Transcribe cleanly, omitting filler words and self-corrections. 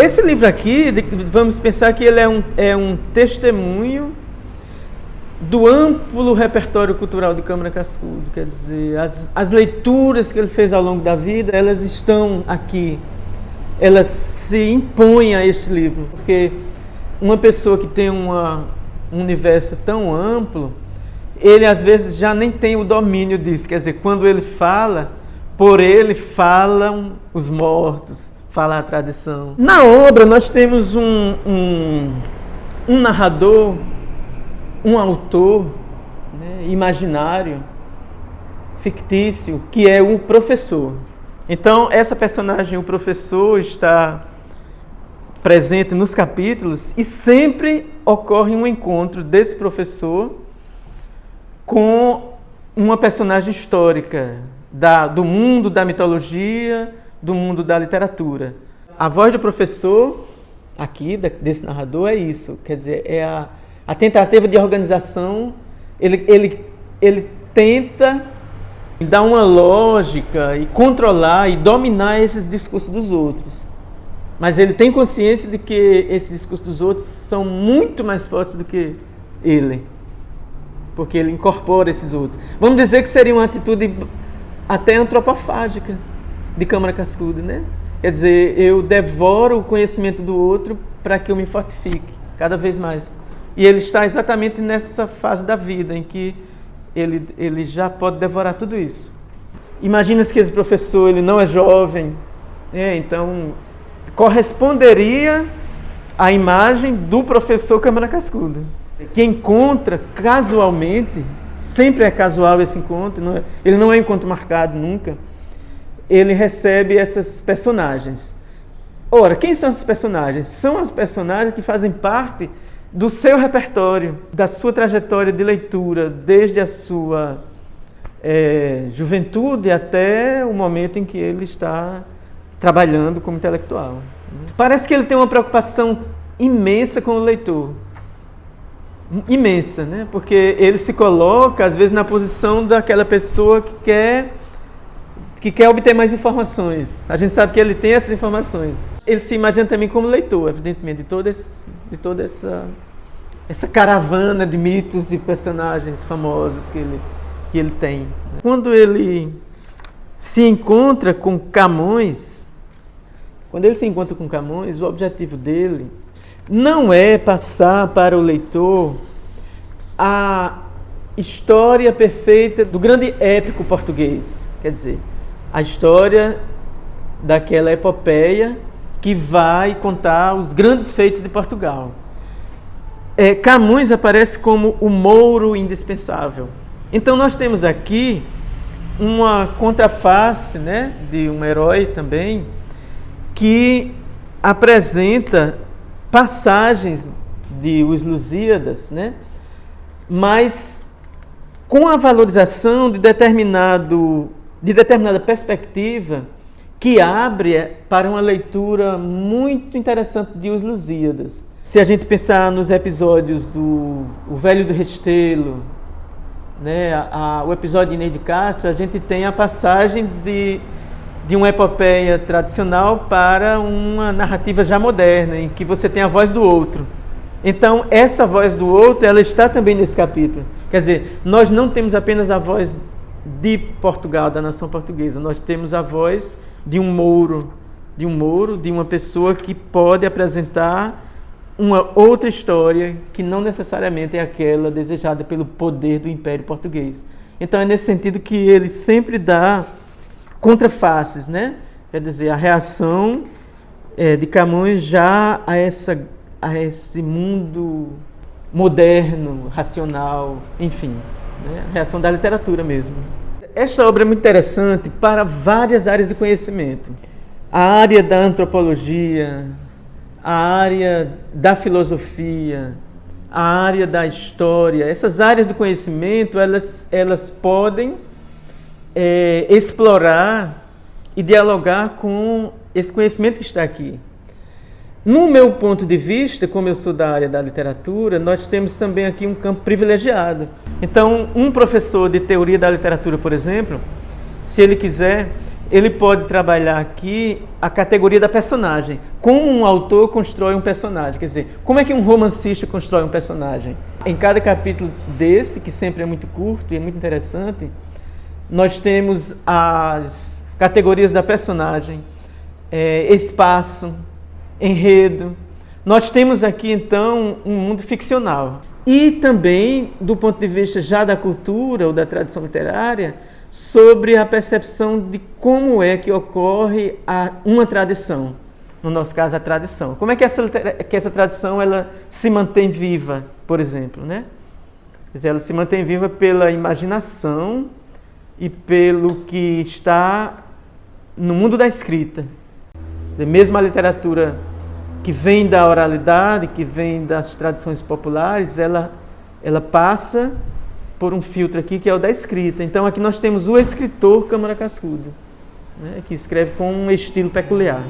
Esse livro aqui, vamos pensar que ele é um testemunho do amplo repertório cultural de Câmara Cascudo. Quer dizer, as leituras que ele fez ao longo da vida, elas estão aqui, elas se impõem a este livro, porque uma pessoa que tem um universo tão amplo, ele às vezes já nem tem o domínio disso. Quer dizer, quando ele fala, por ele falam os mortos, fala a tradição. Na obra nós temos um narrador, um autor, né, imaginário, fictício, que é o professor. Então, essa personagem, o professor, está presente nos capítulos e sempre ocorre um encontro desse professor com uma personagem histórica do mundo da mitologia, do mundo da literatura. A voz do professor, aqui, desse narrador, é isso. Quer dizer, é a tentativa de organização. Ele tenta dar uma lógica e controlar e dominar esses discursos dos outros. Mas ele tem consciência de que esses discursos dos outros são muito mais fortes do que ele. Porque ele incorpora esses outros. Vamos dizer que seria uma atitude até antropofágica de Câmara Cascudo, né? Quer dizer, eu devoro o conhecimento do outro para que eu me fortifique cada vez mais. E ele está exatamente nessa fase da vida em que ele já pode devorar tudo isso. Imagina-se que esse professor ele não é jovem, então corresponderia à imagem do professor Câmara Cascudo, que encontra casualmente, sempre é casual esse encontro, ele não é um encontro marcado nunca, ele recebe essas personagens. Ora, quem são esses personagens? São as personagens que fazem parte do seu repertório, da sua trajetória de leitura, desde a sua juventude até o momento em que ele está trabalhando como intelectual. Parece que ele tem uma preocupação imensa com o leitor. Imensa, né? Porque ele se coloca, às vezes, na posição daquela pessoa que quer obter mais informações. A gente sabe que ele tem essas informações. Ele se imagina também como leitor, evidentemente, de toda essa caravana de mitos e personagens famosos que ele tem. Quando ele se encontra com Camões, o objetivo dele não é passar para o leitor a história perfeita do grande épico português. Quer dizer, a história daquela epopeia que vai contar os grandes feitos de Portugal. Camões aparece como o mouro indispensável. Então nós temos aqui uma contraface, né, de um herói também, que apresenta passagens de Os Lusíadas, né, mas com a valorização de determinada perspectiva que abre para uma leitura muito interessante de Os Lusíadas. Se a gente pensar nos episódios do O Velho do Restelo, né, o episódio de Inês de Castro, a gente tem a passagem de uma epopeia tradicional para uma narrativa já moderna, em que você tem a voz do outro. Então, essa voz do outro, ela está também nesse capítulo. Quer dizer, nós não temos apenas a voz de Portugal, da nação portuguesa, nós temos a voz de um mouro, de uma pessoa que pode apresentar uma outra história que não necessariamente é aquela desejada pelo poder do Império Português. Então é nesse sentido que ele sempre dá contrafaces, né? Quer dizer, a reação de Camões já a esse mundo moderno, racional, enfim, né? A reação da literatura mesmo. Esta obra é muito interessante para várias áreas de conhecimento. A área da antropologia, a área da filosofia, a área da história. Essas áreas do conhecimento, elas podem explorar e dialogar com esse conhecimento que está aqui. No meu ponto de vista, como eu sou da área da literatura, nós temos também aqui um campo privilegiado. Então, um professor de teoria da literatura, por exemplo, se ele quiser, ele pode trabalhar aqui a categoria da personagem. Como um autor constrói um personagem. Quer dizer, como é que um romancista constrói um personagem? Em cada capítulo desse, que sempre é muito curto e é muito interessante, nós temos as categorias da personagem, espaço, enredo. Nós temos aqui, então, um mundo ficcional. E também, do ponto de vista já da cultura ou da tradição literária, sobre a percepção de como é que ocorre uma tradição. No nosso caso, a tradição. Como é que essa tradição ela se mantém viva, por exemplo, né? Quer dizer, ela se mantém viva pela imaginação e pelo que está no mundo da escrita. Mesmo a literatura que vem da oralidade, que vem das tradições populares, ela passa por um filtro aqui que é o da escrita. Então aqui nós temos o escritor Câmara Cascudo, né, que escreve com um estilo peculiar.